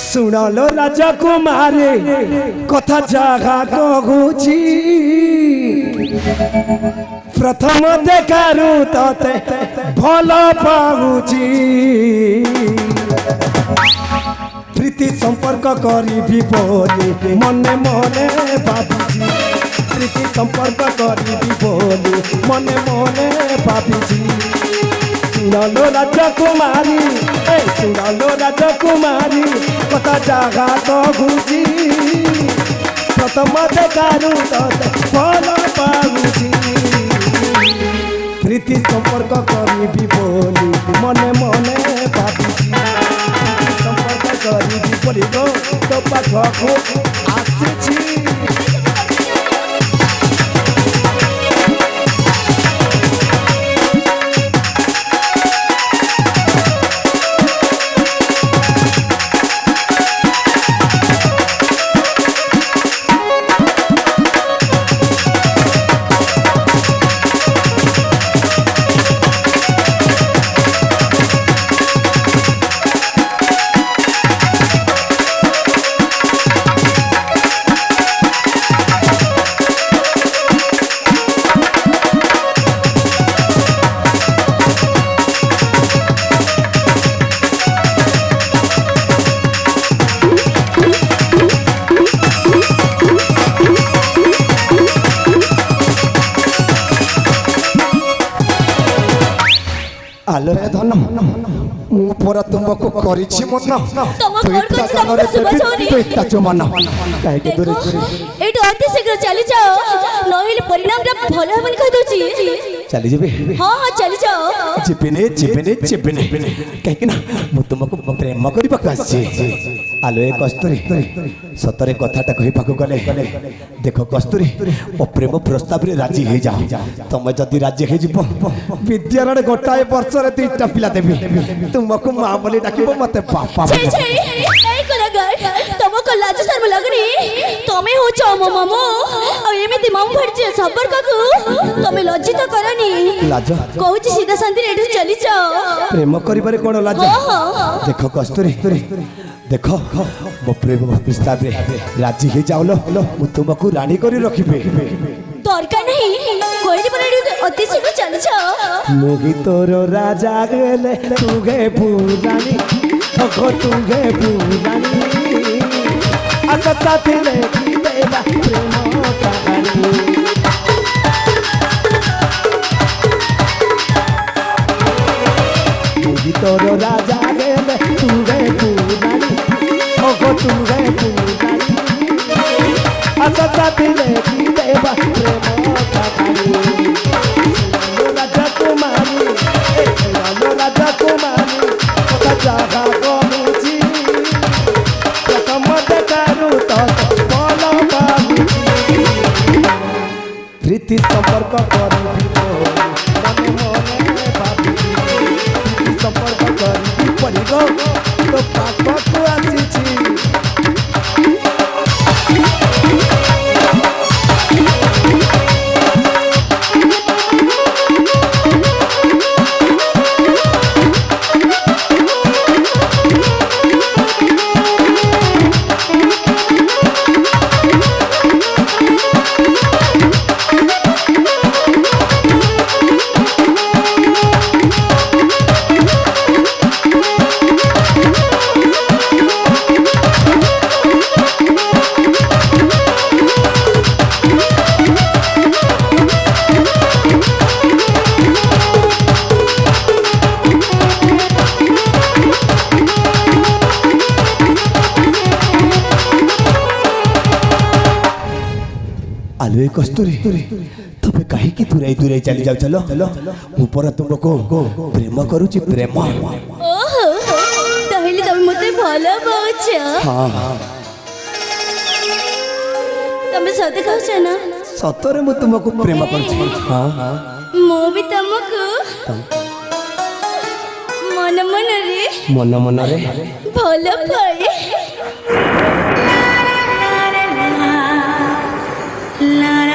শুনালো রাজকুমারী কথা জাগা কহুছি প্রথম দেখারু ততে ভাল পাউছি প্রীতি সম্পর্ক করিবি বলি মনে মনে ভাবিছি প্রীতি সম্পর্ক করিবি বলি মনে মনে ভাবিছি শুনালো রাজকুমারী শুনালো রাজকুমারী কথা জাগা কহুছি প্রথম দেখারু ততে ভাল পাউছি প্রীতি সম্পর্ক করিবি বলি মনে মনে ভাবিছি সম্পর্ক করিবি বলি গো তো পাখু আসিছি আলো ধন ମୁଁ ପରା ତୁମକୁ କରିଛି ମନ କାହିଁକି ଦୂରେ ଏଇଠୁ ଅତି ଶୀଘ୍ର ଚାଲିଯାଅ ନହେଲେ ପରିଣାମଟା ଭଲ ହେବନି କହିଦଉଛି ଚାଲିଯିବି ହଁ ହଁ ଚାଲିଯାଅ ଯିବିନି କାହିଁକି ନା ମୁଁ ତୁମକୁ ପ୍ରେମ କରିବାକୁ ଆସିଛି ଆଲୋ ଏ କସ୍ତୁରୀ ସତରେ କଥାଟା କହିବାକୁ ଗଲେ ଦେଖ କସ୍ତୁରୀ ମୋ ପ୍ରେମ ପ୍ରସ୍ତାବରେ ରାଜି ହେଇଯାଅ ତମେ ଯଦି ରାଜି ହେଇଯିବ ବିଦ୍ୟାଳୟରେ ଗୋଟାଏ ବର୍ଷରେ 3ଟା ପିଲା ଦେବି ତୁମକୁ ମା ବୋଲି ଡାକିବ ମତେ ବାପା ତମକୁ ଲାଜ ଶର୍ମ ଲାଗୁନି ତମେ ହଉଛ ମୋ ମାମୁ ଆଉ ଏମିତି ମାମୁ ଭରିଛି ସମ୍ପର୍କକୁ ତମେ ଲଜ୍ଜିତ କରନି ଲାଜ କହୁଛି ସିଧା ଶାନ୍ତିରେ ଏଠୁ ଚାଲିଯାଅ ପ୍ରେମ କରିବାରେ କ'ଣ ଲାଜ ଦେଖ କସ୍ତୁରୀ ଦେଖ ମୋ ପ୍ରେମ ପ୍ରସ୍ତାବରେ ରାଜି ହେଇଯାଉଲ ମୁଁ ତୁମକୁ ରାଣୀ କରି ରଖିବି দরকার নেই কইতে পারে অতি শীঘ্র চালিযাও মুগি তোর রাজা গেলে তুগে পুরানি ওগো তুগে পুরানি আচ্ছা সাথিলে কি দেবা প্রেম কাহানি মুগি তোর রাজা গেলে তুগে পুরানি ওগো তুগে পুরানি আচ্ছা সাথিলে কি দেবা প্রেম কাহানি রাজকুমারী কথা জাগা কহুছি প্রথম দেখারু ততে ভাল পাউছি প্রীতি সম্পর্ক করিবি মনে মনে ভাবিছি প্রীতি সম্পর্ক করিবি পড়িব তো পাখু আসিছি আলোয় কস্তুরী তবে কাহিকি দূরাই চালি যাও চলো ମୁଁ ପରା ତୁମକୁ ପ୍ରେମ କରୁଛି ପ୍ରେମ ଓହୋ ତାହେଲେ ତମେ ମତେ ଭଲ ପାଉଛ ତମେ ସତ କହୁଛ ନା ସତରେ ମୁଁ ତୁମକୁ ପ୍ରେମ କରୁଛି ମୁଁ ବି ତମକୁ ମନ ମନରେ ଭଲ ପାଏ। La